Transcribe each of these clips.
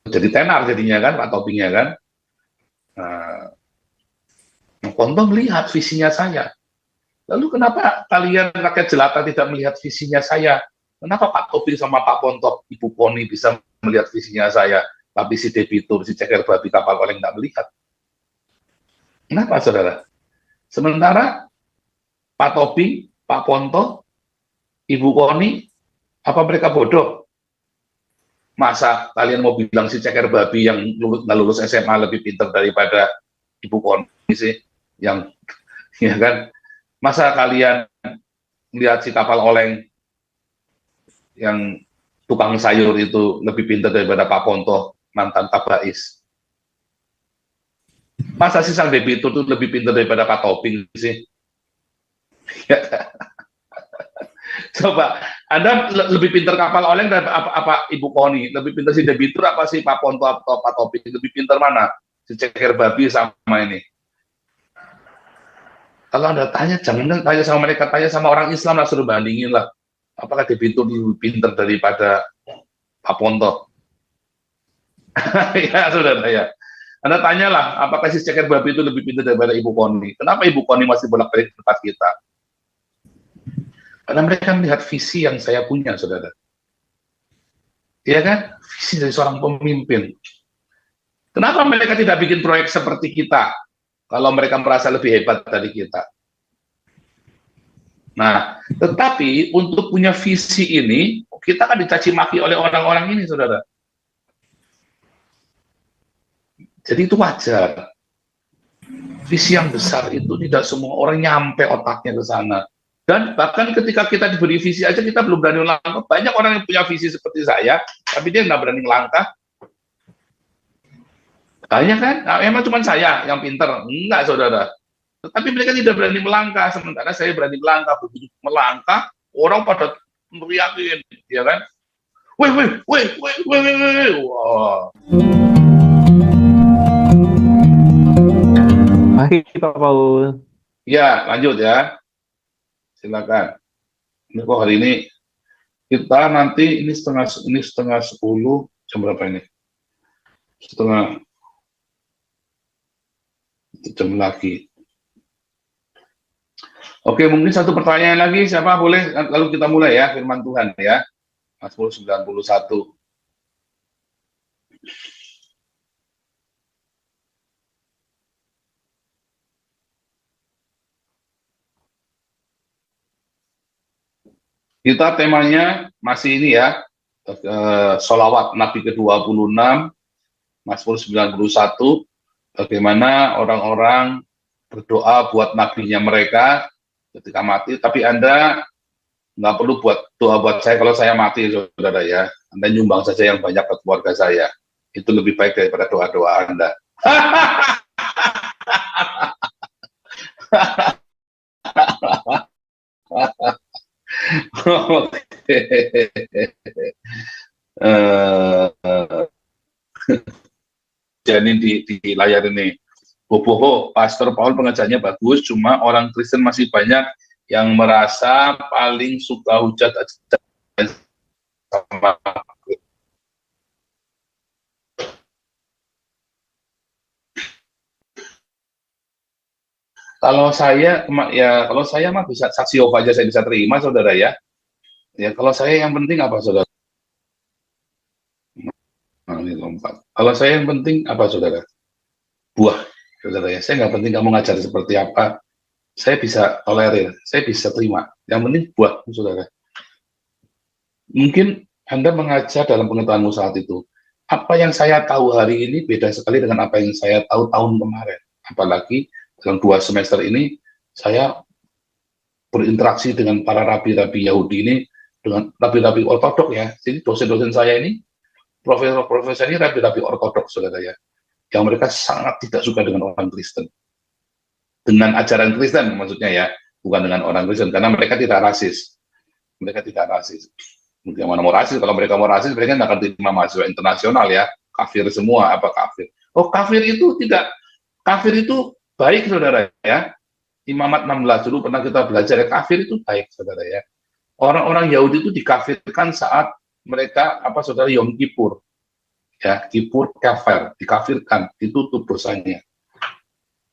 jadi tenar jadinya kan, Pak Topingnya kan. Nah, Ponto melihat visinya saya. Lalu kenapa kalian rakyat jelata tidak melihat visinya saya? Kenapa Pak Toping sama Pak Ponto, Ibu Poni bisa melihat visinya saya, tapi si debitur, si ceker babi kapal oleng nggak melihat? Kenapa, saudara? Sementara Pak Toping, Pak Ponto, Ibu Poni, apa mereka bodoh? Masa kalian mau bilang si ceker babi yang nggak lulus SMA lebih pintar daripada Ibu Poni sih? Yang, ya kan? Masa kalian lihat si kapal oleng yang tukang sayur itu lebih pintar daripada Pak Ponto, mantan Tabais? Masa si sang debitur itu lebih pintar daripada Pak Toping sih? Coba, Anda lebih pintar kapal oleng dan apa Ibu Poni? Lebih pintar si debitur apa si Pak Ponto atau Pak Toping? Lebih pintar mana? Si ceker babi sama ini. Kalau Anda tanya, jangan tanya sama mereka, tanya sama orang Islam lah, suruh bandingin lah. Apakah debitur lebih pintar daripada Pak Ponto? Ya, saudara ya. Anda tanyalah, apakah si ceker babi itu lebih pintar daripada Ibu Poni? Kenapa Ibu Poni masih bolak-balik tempat kita? Karena mereka melihat visi yang saya punya, saudara. Iya kan? Visi dari seorang pemimpin. Kenapa mereka tidak bikin proyek seperti kita? Kalau mereka merasa lebih hebat dari kita. Nah, tetapi untuk punya visi ini, kita kan dicaci maki oleh orang-orang ini, saudara. Jadi itu wajar. Visi yang besar itu tidak semua orang nyampe otaknya ke sana. Dan bahkan ketika kita diberi visi aja, kita belum berani melangkah. Banyak orang yang punya visi seperti saya, tapi dia nggak berani melangkah. Banyak kan? Nah, emang cuma saya yang pinter? Enggak, saudara. Tetapi mereka tidak berani melangkah, sementara saya berani melangkah. Begitu melangkah, orang pada teriakin, ya kan? Wih, wih, wih, wih, wih, wih, wih. Wow. Mari Pak Paul. Ya, lanjut ya. Silakan. Ini kok hari ini kita nanti ini setengah 10, jam berapa ini? Setengah jam lagi. Oke, mungkin satu pertanyaan lagi, siapa boleh? Lalu kita mulai ya, firman Tuhan ya. Mazmur 91. Kita temanya masih ini ya, sholawat Nabi ke-26, Mazmur 91, bagaimana orang-orang berdoa buat nabinya mereka ketika mati, tapi Anda nggak perlu buat doa buat saya kalau saya mati, saudara ya. Anda nyumbang saja yang banyak ke keluarga saya. Itu lebih baik daripada doa-doa Anda. Jadi di layar ini, boboho, Pastor Paul pengajarnya bagus, cuma orang Kristen masih banyak yang merasa paling suka hujat sama. Kalau saya mah bisa saksi Yehova aja saya bisa terima, saudara ya. Ya kalau saya yang penting apa, saudara? Nah, ini lompat. Kalau saya yang penting apa, saudara? Buah, saudara ya. Saya nggak penting kamu ngajar seperti apa. Saya bisa tolerir, saya bisa terima. Yang penting buah, saudara. Mungkin Anda mengajar dalam pengetahuanmu saat itu. Apa yang saya tahu hari ini beda sekali dengan apa yang saya tahu tahun kemarin. Apalagi dalam 2 semester ini, saya berinteraksi dengan para rabi-rabi Yahudi ini, dengan rabi-rabi ortodok ya. Jadi dosen-dosen saya ini, profesor-profesor ini rabi-rabi ortodok, saudara ya. Yang mereka sangat tidak suka dengan orang Kristen. Dengan ajaran Kristen maksudnya ya, bukan dengan orang Kristen, karena mereka tidak rasis. Mereka tidak rasis. Mungkin mana mau rasis, kalau mereka mau rasis, mereka nggak akan terima mahasiswa internasional ya, kafir semua, apa kafir. Oh, kafir itu tidak, kafir itu baik, saudara ya. Imamat 16 dulu pernah kita belajar ya, kafir itu baik, saudara ya. Orang-orang Yahudi itu dikafirkan saat mereka, saudara, Yom Kippur. ya, kipur kafir, dikafirkan, ditutup dosanya.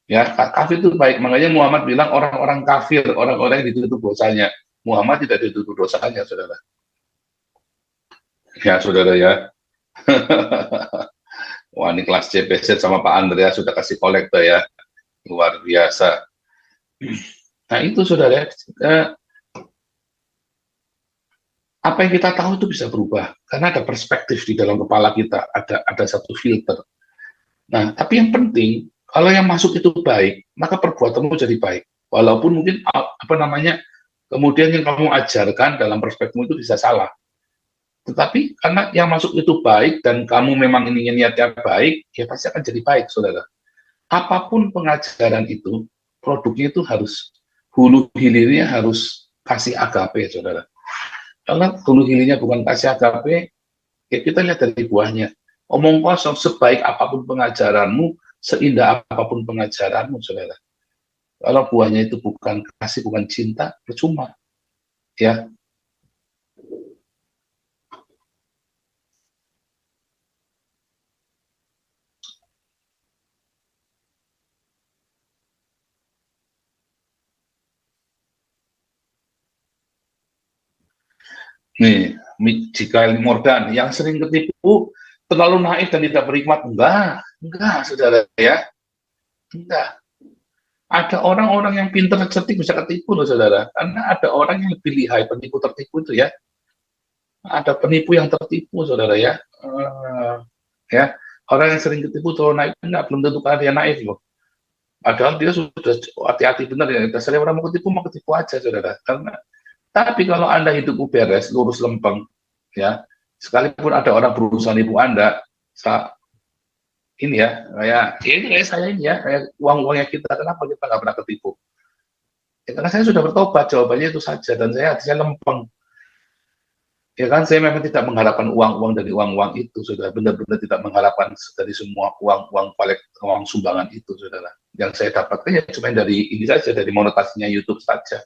Ya, kafir itu baik, makanya Muhammad bilang orang-orang kafir, orang-orang yang ditutup dosanya. Muhammad tidak ditutup dosanya, saudara. Ya, saudara ya. Wah, ini kelas CPZ sama Pak Andrea sudah kasih kolektor ya. Luar biasa. Nah, itu saudara, apa yang kita tahu itu bisa berubah karena ada perspektif di dalam kepala kita, ada satu filter. Nah, tapi yang penting kalau yang masuk itu baik, maka perbuatanmu jadi baik. Walaupun mungkin apa namanya, kemudian yang kamu ajarkan dalam perspektifmu itu bisa salah. Tetapi karena yang masuk itu baik dan kamu memang ingin niatnya baik, ya pasti akan jadi baik, saudara. Apapun pengajaran itu, produknya itu harus hulu hilirnya harus kasih agape, saudara. Kalau hulu hilirnya bukan kasih agape, ya kita lihat dari buahnya. Omong kosong, sebaik apapun pengajaranmu, seindah apapun pengajaranmu, saudara. Kalau buahnya itu bukan kasih, bukan cinta, percuma. Ya. Nih, jika Morgan yang sering ketipu terlalu naif dan tidak berhikmat, enggak, saudara ya, enggak. Ada orang-orang yang pintar cerdik bisa ketipu loh, saudara, karena ada orang yang lebih lihai penipu tertipu itu ya. Ada penipu yang tertipu, saudara ya. Ya, orang yang sering ketipu terlalu naif, enggak, belum tentu kan dia naif loh. Padahal dia sudah hati-hati benar ya. Dasarnya orang mau ketipu aja, saudara. Karena tapi kalau Anda hidupmu beres, lurus lempeng, ya, sekalipun ada orang berusaha nipu Anda, ini ya, kayak saya ini ya, kayak uang-uangnya kita, kenapa kita nggak pernah ketipu? Ya, karena saya sudah bertobat, jawabannya itu saja, dan saya lempeng. Ya kan, saya memang tidak mengharapkan uang-uang dari uang-uang itu, saudara, benar-benar tidak mengharapkan dari semua uang sumbangan itu, saudara. Yang saya dapatkan ya cuma dari ini saja, dari monetasinya YouTube saja,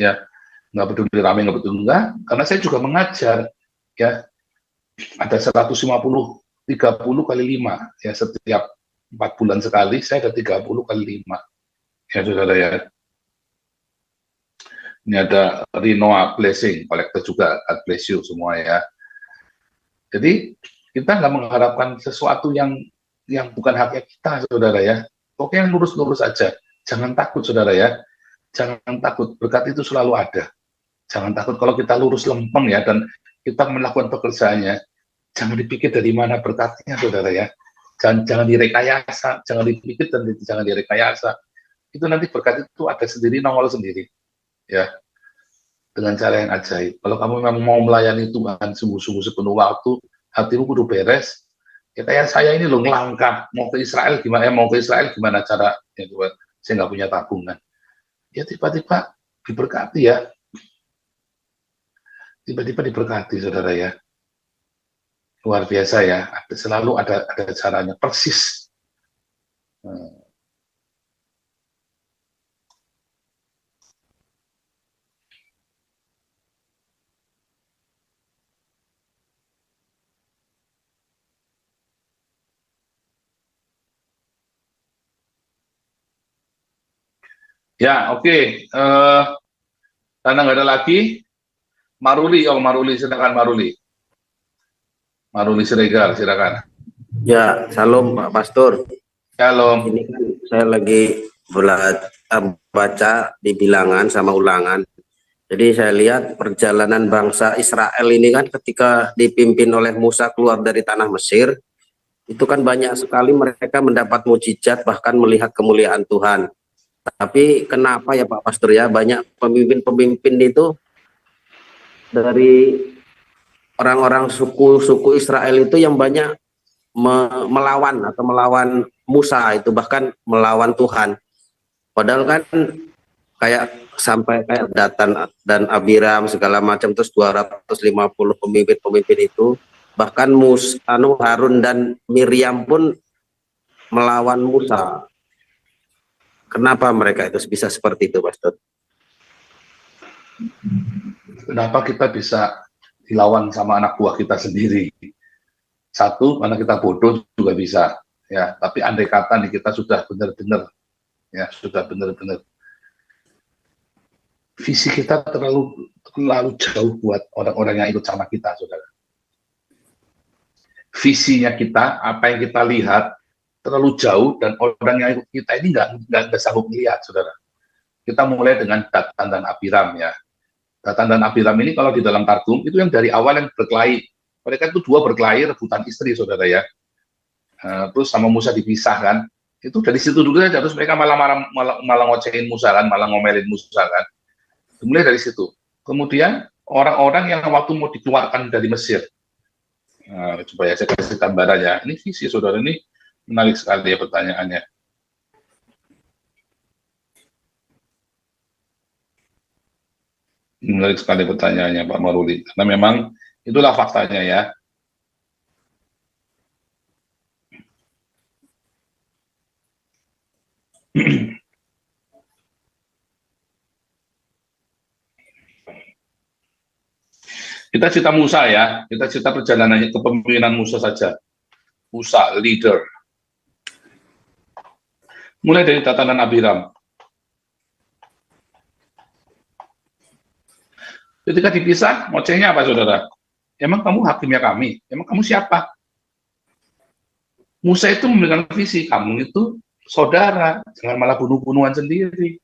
ya. Nggak peduli rame, nggak peduli enggak, karena saya juga mengajar, ya, ada 150, 30 kali 5, ya, setiap 4 bulan sekali, saya ada 30 kali 5, ya, saudara ya. Ini ada Rinoa Blessing, kolektor juga, God bless you semua ya. Jadi, kita nggak mengharapkan sesuatu yang bukan haknya kita, saudara ya. Pokoknya lurus-lurus aja, jangan takut, saudara ya. Jangan takut, berkat itu selalu ada. Jangan takut kalau kita lurus lempeng ya, dan kita melakukan pekerjaannya, jangan dipikir dari mana berkatnya, saudara ya. Jangan direkayasa, jangan dipikir dan jangan direkayasa. Itu nanti berkat itu ada sendiri, nongol sendiri, ya, dengan cara yang ajaib. Kalau kamu memang mau melayani Tuhan sungguh-sungguh sepenuh waktu, hatimu kudu beres. Ya kayak saya ini loh, ngelangkah mau ke Israel gimana cara? Ya, saya nggak punya tabungan. Ya tiba-tiba diberkati ya. Tiba-tiba diberkati, saudara ya. Luar biasa ya, selalu ada caranya, persis. Ya, oke. Karena nggak ada lagi, Maruli, silakan Maruli. Maruli Siregar, silakan. Ya, salam Pak Pastor. Shalom. Ini kan saya lagi baca di bilangan sama ulangan. Jadi saya lihat perjalanan bangsa Israel ini kan ketika dipimpin oleh Musa keluar dari tanah Mesir, itu kan banyak sekali mereka mendapat mujizat, bahkan melihat kemuliaan Tuhan. Tapi kenapa ya Pak Pastor ya, banyak pemimpin-pemimpin itu dari orang-orang suku Israel itu yang banyak melawan Musa, itu bahkan melawan Tuhan. Padahal kan kayak sampai kayak Datan dan Abiram segala macam, terus 250 pemimpin itu, bahkan Harun dan Miriam pun melawan Musa. Kenapa mereka itu bisa seperti itu, Pastor? Kenapa kita bisa dilawan sama anak buah kita sendiri? Satu, karena kita bodoh juga bisa, ya. Tapi andai kata nih kita sudah benar-benar, ya, sudah benar-benar visi kita terlalu jauh buat orang-orang yang ikut sama kita, saudara. Visinya kita, apa yang kita lihat terlalu jauh dan orang yang ikut kita ini nggak sanggup melihat, saudara. Kita mulai dengan Datan dan Abiram, ya. Datan dan Abiram ini kalau di dalam Targum itu yang dari awal yang berkelahi. Mereka itu dua berkelahi rebutan istri, saudara, ya. Terus sama Musa dipisahkan. Itu dari situ dulu saja, terus mereka malah ngocehin Musa kan, malah ngomelin Musa kan. Mulai dari situ. Kemudian orang-orang yang waktu mau dikeluarkan dari Mesir. Coba ya saya kasih gambaran ya. Ini visi, saudara, ini menarik sekali ya pertanyaannya. Menarik sekali pertanyaannya Pak Maruli. Karena memang itulah faktanya ya. Kita cerita Musa ya, kita cerita perjalanannya kepemimpinan Musa saja. Musa, leader. Mulai dari Datan dan Abiram. Ketika dipisah, ngocehnya apa, saudara? Emang kamu hakimnya kami? Emang kamu siapa? Musa itu memberikan visi, kamu itu saudara, jangan malah bunuh-bunuhan sendiri.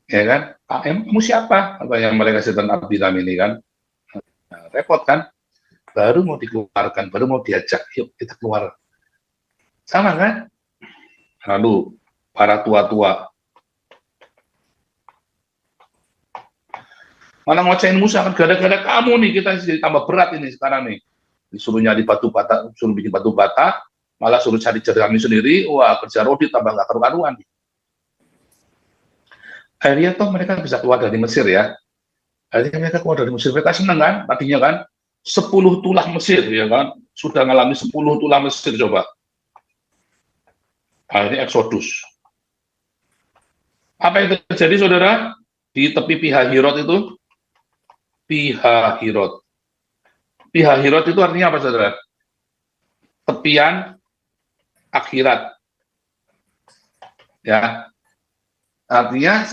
Ya kan? Emang kamu siapa? Apa yang mereka sedang Abiram ini kan? Nah, repot kan? Baru mau dikeluarkan, baru mau diajak, yuk kita keluar. Sama kan? Lalu para tua-tua malah ngocehin Musa kan, gara-gara kamu nih kita jadi tambah berat ini sekarang nih. Disuruh nyari batu bata, suruh bikin batu bata, malah suruh cari jerami sendiri. Wah, kerja rodi tambah nggak karu-karuan. Akhirnya toh mereka bisa keluar dari Mesir ya. Akhirnya mereka keluar dari Mesir, mereka senang kan, tadinya kan 10 tulah Mesir ya kan, sudah ngalami 10 tulah Mesir coba. Akhirnya Exodus. Apa yang terjadi, saudara? Di tepi Pihahirot itu, Pihahirot itu artinya apa, saudara? Tepian akhirat. Ya, artinya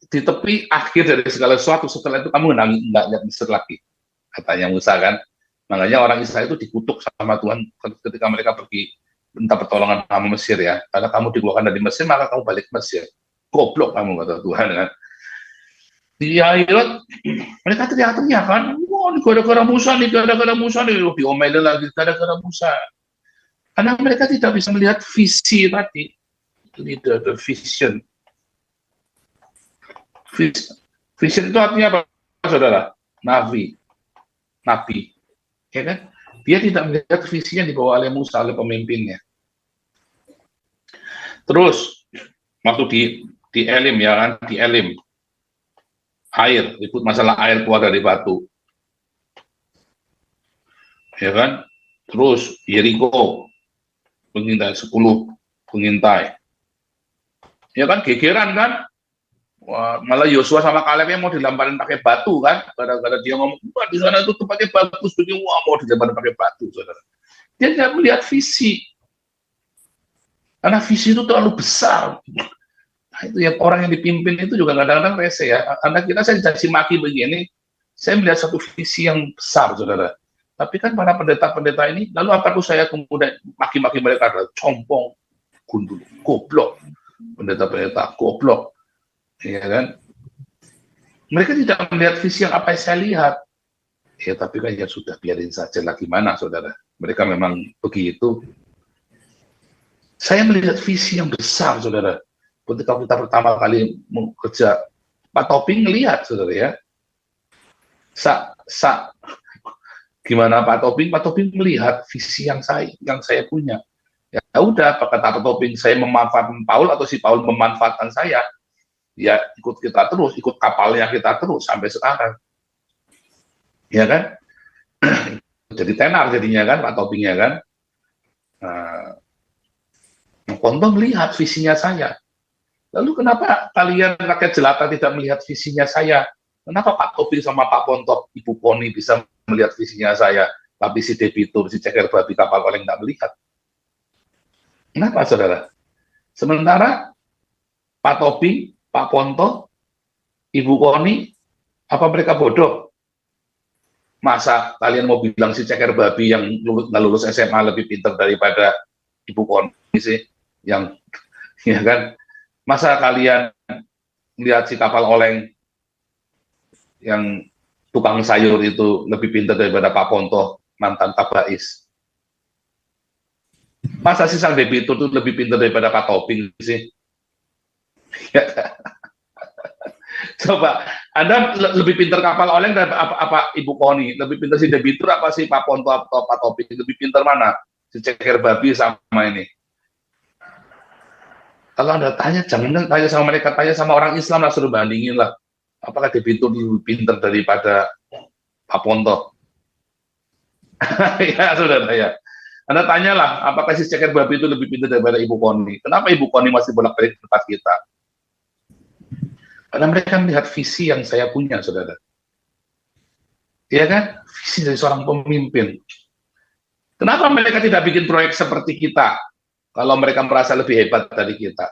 di tepi akhir dari segala sesuatu, setelah itu kamu nggak lihat Mesir lagi, katanya Musa kan. Makanya orang Israel itu dikutuk sama Tuhan ketika mereka pergi minta pertolongan sama Mesir ya. Karena kamu dikeluarkan dari Mesir, maka kamu balik ke Mesir. Goblok kamu, kata Tuhan kan. Di akhirat mereka teriak-teriak kan, wah gara-gara Musa nih, diomelin lagi gara-gara Musa. Karena mereka tidak bisa melihat visi tadi, leader, the vision. Vision itu artinya apa, saudara? Nabi, ya kan? Dia tidak melihat visinya dibawa oleh Musa, oleh pemimpinnya. Terus waktu di Elim ya kan, di Elim air, ribut masalah air keluar dari batu, ya kan? Terus Yeriko pengintai 10 pengintai, ya kan, gegeran kan? Wah, malah Yosua sama Kaleb yang mau dilemparin pakai batu kan, gara-gara dia ngomong, wah di sana itu tempatnya bagus, begini, wah mau dilemparin pakai batu, saudara. Dia tidak melihat visi, karena visi itu terlalu besar. Nah, itu yang orang yang dipimpin itu juga kadang-kadang rese ya, karena saya caci maki begini, saya melihat satu visi yang besar, saudara. Tapi kan para pendeta-pendeta ini, lalu apa tuh saya kemudian maki-maki mereka adalah compong, gundul, goblok, pendeta-pendeta goblok. Ya kan, mereka tidak melihat visi yang apa yang saya lihat. Ya tapi kan ya sudah, biarin saja lah, gimana, saudara. Mereka memang begitu. Saya melihat visi yang besar, saudara. Ketika kita pertama kali mau kerja, Pak Toping melihat, saudara ya. Gimana Pak Toping? Pak Toping melihat visi yang saya punya. Ya udah, kata Pak Toping, saya memanfaatkan Paul atau si Paul memanfaatkan saya. Ya ikut kita terus, ikut kapalnya kita terus sampai sekarang, ya kan? Jadi tenar jadinya kan, Pak Topingnya kan. Ponto melihat visinya saya. Lalu kenapa kalian rakyat jelata tidak melihat visinya saya? Kenapa Pak Toping sama Pak Ponto, Ibu Poni bisa melihat visinya saya? tapi si debitur, si ceker babi kapal oleng nggak melihat. Kenapa, saudara? Sementara Pak Tobing, Pak Ponto, Ibu Koni, apa mereka bodoh? Masa kalian mau bilang si ceker babi yang nggak lulus SMA lebih pintar daripada Ibu Koni sih? Yang, ya kan? Masa kalian lihat si kapal oleng yang tukang sayur itu lebih pintar daripada Pak Ponto, mantan Tabais? Masa si sang debitur itu lebih pintar daripada Pak Tobing sih? Coba, Anda lebih pintar kapal oleng dan apa Ibu Koni? Lebih pintar si debitur apa si Pak Ponto atau Pak Tobing? Lebih pintar mana? Si ceker babi sama ini. Kalau Anda tanya, jangan tanya sama mereka, tanya sama orang Islam lah, suruh bandingin lah. Apakah debitur lebih pintar daripada Pak Ponto? Ya, saudara ya. Anda tanyalah, apakah si ceker babi itu lebih pintar daripada Ibu Koni? Kenapa Ibu Koni masih bolak-balik di tempat kita? Karena mereka melihat visi yang saya punya, saudara. Iya kan? Visi dari seorang pemimpin. Kenapa mereka tidak bikin proyek seperti kita? Kalau mereka merasa lebih hebat dari kita.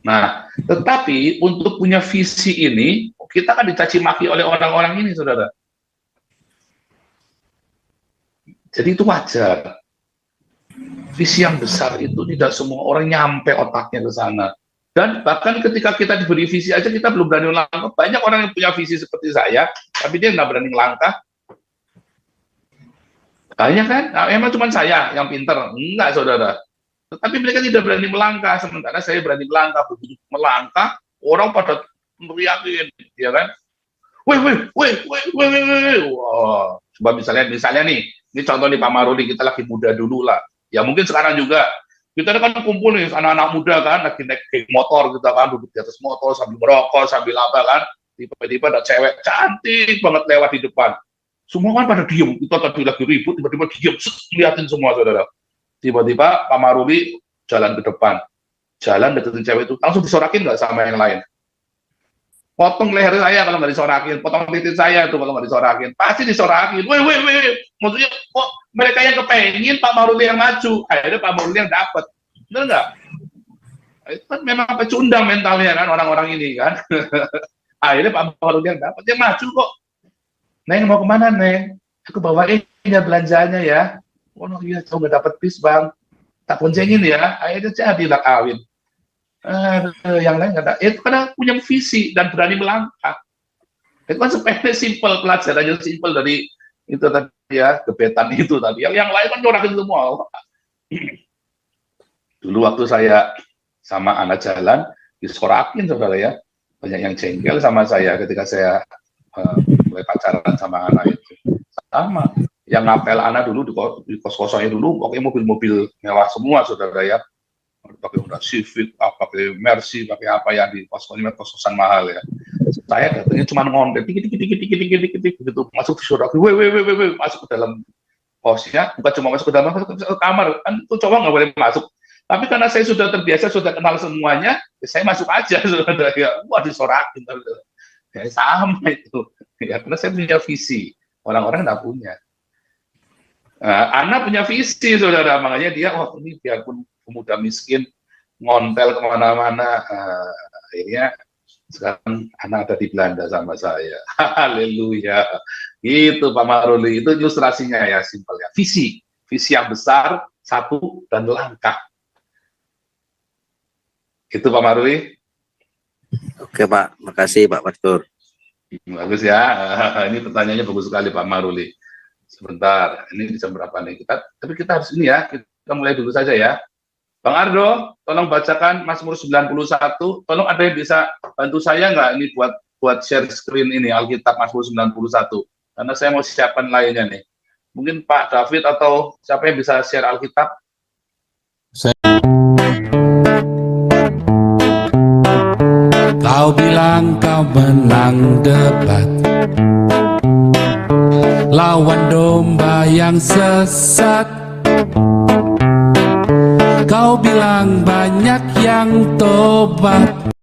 Nah, tetapi untuk punya visi ini, kita kan dicaci maki oleh orang-orang ini, saudara. Jadi itu wajar. Visi yang besar itu tidak semua orang nyampe otaknya ke sana. Dan bahkan ketika kita diberi visi aja kita belum berani melangkah. Banyak orang yang punya visi seperti saya, tapi dia nggak berani melangkah. Banyak kan? Nah, emang cuma saya yang pinter? Enggak, saudara. Tetapi mereka tidak berani melangkah, sementara saya berani melangkah. Begitu melangkah, orang pada teriakin, ya kan? Wih. Wow. Coba misalnya nih, ini contoh nih Pak Maruli, kita lagi muda dulu lah. Ya mungkin sekarang juga. Kita kan kumpul nih, anak-anak muda kan, lagi naik motor, kita kan duduk di atas motor, sambil merokok, sambil apa kan. Tiba-tiba ada cewek cantik banget lewat di depan. Semua kan pada diem, kita tadi lagi ribut, tiba-tiba diem, liatin semua, saudara. Tiba-tiba Pak Maruli jalan ke depan. Jalan deketin cewek itu, langsung disorakin nggak sama yang lain? Potong leher saya kalau nggak disorakin, potong titik saya itu kalau nggak disorakin, pasti disorakin. Wih, maksudnya kok mereka yang kepengen Pak Maruli yang maju, akhirnya Pak Maruli yang dapat, benar nggak? Itu kan memang pecundang mentalnya kan orang-orang ini kan. Akhirnya Pak Maruli yang dapat, dia maju kok. Neng mau kemana Neng? Aku bawain ya belanjanya ya. Oh iya, jauh nggak dapat bis bang, tak boncengin ya. Akhirnya jadilah kawin. Yang lain nggak ada. Itu karena punya visi dan berani melangkah. Itu kan sepele, simpel, pelajarannya simpel dari itu tadi ya, gebetan itu tadi. Yang lain kan nyorakin semua. Dulu waktu saya sama anak jalan, disorakin saudara ya. Banyak yang jengkel sama saya ketika saya mulai pacaran sama anak itu. Sama. Yang ngapel anak dulu di kos-kosnya dulu, pakai mobil-mobil mewah semua saudara ya. Pakai Honda Civic, pakai Mercy, pakai apa ya di kos-kosan mahal ya. Saya datangnya cuma ngonten, dikit begitu masuk ke surga, masuk ke dalam kosnya, bukan cuma masuk ke dalam, masuk ke kamar, kan itu cowok nggak boleh masuk. Tapi karena saya sudah terbiasa, sudah kenal semuanya, ya saya masuk aja, saudara ya. Wah disorakin, ya sama itu. Ya karena saya punya visi, orang-orang nggak punya. Anak punya visi, saudara, makanya dia, ini biarpun pemuda miskin, ngontel kemana-mana, akhirnya sekarang anak ada di Belanda sama saya. Haleluya. Itu Pak Maruli, itu ilustrasinya ya, simpel ya. Visi yang besar, satu, dan langkah. Itu Pak Maruli. Oke Pak, makasih Pak Pastor. Bagus ya, ini pertanyaannya bagus sekali Pak Maruli. Sebentar, ini jam berapa nih? Tapi kita harus ini ya, kita mulai dulu saja ya. Bang Ardo, tolong bacakan Mazmur 91. Tolong ada yang bisa bantu saya nggak ini buat share screen ini Alkitab Mazmur 91. Karena saya mau siapkan lainnya nih. Mungkin Pak David atau siapa yang bisa share Alkitab? Kau bilang kau menang debat lawan domba yang sesat. Kau bilang banyak yang tobat.